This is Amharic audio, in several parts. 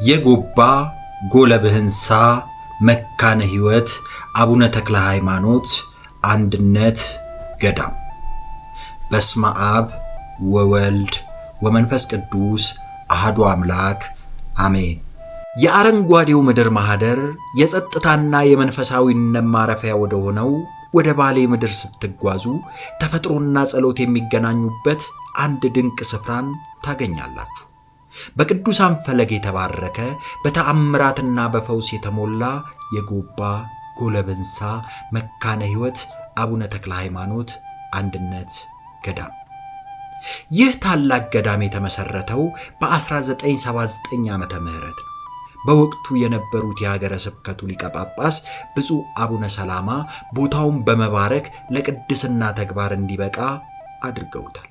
የጎባ ጎለብህንሳ መካነ ሕይወት አቡነ ተክለ ሃይማኖት አንድነት ገዳም። በስመ አብ ወወልድ ወመንፈስ ቅዱስ አሐዱ አምላክ አሜን። የአረንጓዴው ምድር ማህደር የጸጥታና የመንፈሳዊነት ማረፊያ ወደ ሆነው ወደ ባሌ ምድር ስትጓዙ ተፈጥሮና ጸሎት የሚገናኙበት አንድ ድንቅ ስፍራን ታገኛላችሁ። በቅዱሳን ፈለግ የተባረከ በተአምራትና በፈውስ የተሞላ የጎባ ጎለብህንሳ መካነ ሕይወት አቡነ ተክለ ሃይማኖት አንድነት ገዳም። ይህ ታላቅ ገዳም የተመሰረተው በ1979 ዓመተ ምህረት ነው። በወቅቱ የነበሩት የሀገረ ስብከቱ ሊቀ ጳጳስ ብፁዕ አቡነ ሰላማ ቦታውን በመባረክ ለቅድስና ተግባር እንዲበቃ አድርገውታል።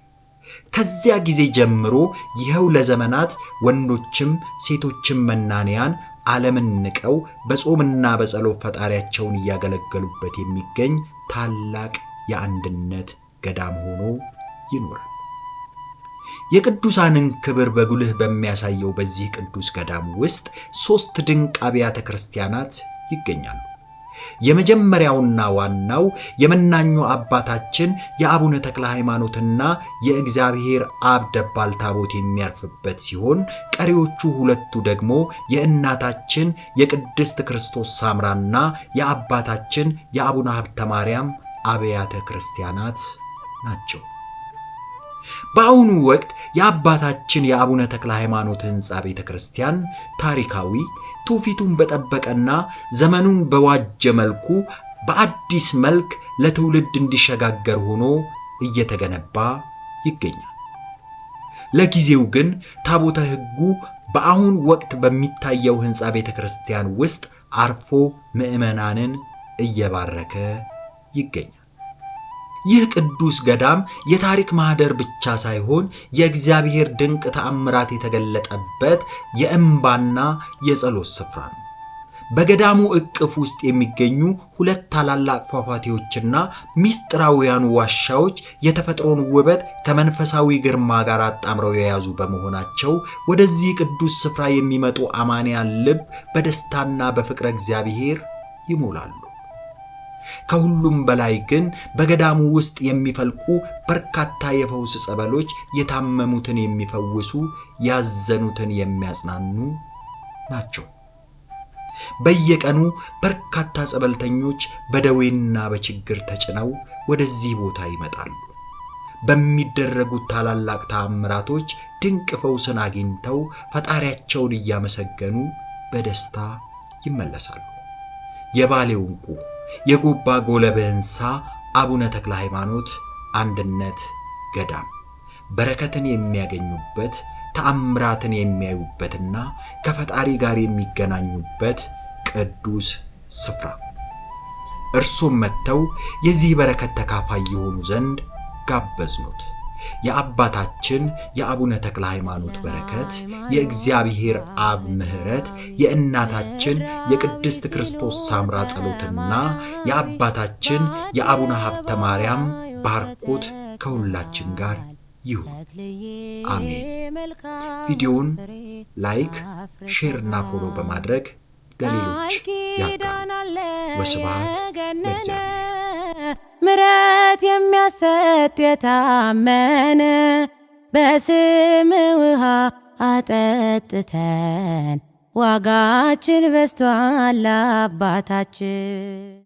ከዚያ ጊዜ ጀምሮ ይኸው ለዘመናት ወንዶችም ሴቶችም መናንያን ዓለምን ንቀው በጾምና በጸሎት ፈጣሪያቸውን እያገለገሉበት የሚገኝ ታላቅ የአንድነት ገዳም ሆኖ ይኖራል። የቅዱሳንን ክብር በጉልህ በሚያሳየው በዚህ ቅዱስ ገዳም ውስጥ 3 ድንቅ አብያተ ክርስቲያናት ይገኛሉ። የመጀመሪያውና ዋናው የመናኙ አባታችን የአቡነ ተክለ ሃይማኖትና የእግዚአብሔር አብ ደባል ታቦት የሚያርፍበት ሲሆን ቀሪዎቹ 2 ደግሞ የእናታችን የቅድስት ክርስቶስ ሳምራና የአባታችን የአቡነ ሀብተ ማርያም አብያተ ክርስቲያናት ናቸው። በአሁኑ ወቅት የአባታችን የአቡነ ተክለ ሃይማኖት ሕንፃ ቤተ ክርስቲያን ታሪካዊ ትውፊቱን በጠበቀና ዘመኑን በዋጀ መልኩ በአዲስ መልክ ለትውልድ እንዲሸጋገር ሆኖ እየተገነባ ይገኛል። ለጊዜው ግን ታቦተ ሕጉ በአሁን ወቅት በሚታየው ሕንፃ ቤተ ክርስቲያን ውስጥ አርፎ ምዕመናንን እየባረከ ይገኛል። ይህ ቅዱስ ገዳም የታሪክ ማህደር ብቻ ሳይሆን የእግዚአብሔር ድንቅ ተአምራት የተገለጠበት የእንባና የጸሎት ስፍራ ነው። በገዳሙ እቅፍ ውስጥ የሚገኙ 2 ታላላቅ ፏፏቴዎችና ሚስጥራውያኑ ዋሻዎች የተፈጥሮን ውበት ከመንፈሳዊ ግርማ ጋር አጣምረው የያዙ በመሆናቸው ወደዚህ ቅዱስ ስፍራ የሚመጡ አማንያን ልብ በደስታና በፍቅረ እግዚአብሔር ይሞላሉ። ከሁሉም በላይ ግን በገዳሙ ውስጥ የሚፈልቁ በርካታ የፈውስ ጸበሎች የታመሙትን የሚፈውሱ፣ ያዘኑትን የሚያጽናኑ ናቸው። በየቀኑ በርካታ ጸበልተኞች በደዌና በችግር ተጭነው ወደዚህ ቦታ ይመጣሉ። በሚደረጉት ታላላቅ ተአምራቶች ድንቅ ፈውስን አግኝተው ፈጣሪያቸውን እያመሰገኑ በደስታ ይመለሳሉ። የባሌው ዕንቁ የጎባ ጎለብህንሳ አቡነ ተክለ ሃይማኖት አንድነት ገዳም በረከትን የሚያገኙበት፣ ተአምራትን የሚያዩበትና ከፈጣሪ ጋር የሚገናኙበት ቅዱስ ስፍራ። እርሱም መጥተው የዚህ በረከት ተካፋይ የሆኑ ዘንድ ጋበዝኖት። የአባታችን የአቡነ ተክለ ሃይማኖት በረከት፣ የእግዚአብሔር አብ ምሕረት፣ የእናታችን የቅድስት ክርስቶስ ሳምራ ጸሎትና የአባታችን የአቡነ ሀብተ ማርያም ባርኮት ከሁላችን ጋር ይሁን፣ አሜን። ቪዲዮውን ላይክ፣ ሼር እና ፎሎ በማድረግ ለሌሎች ያጋሩ። ወስብሐት ለእግዚአብሔር። ምሕረት የሚያሰጥ የታመነ በስም ውሃ አጠጥተን ዋጋችን በዝቷል አባታችን።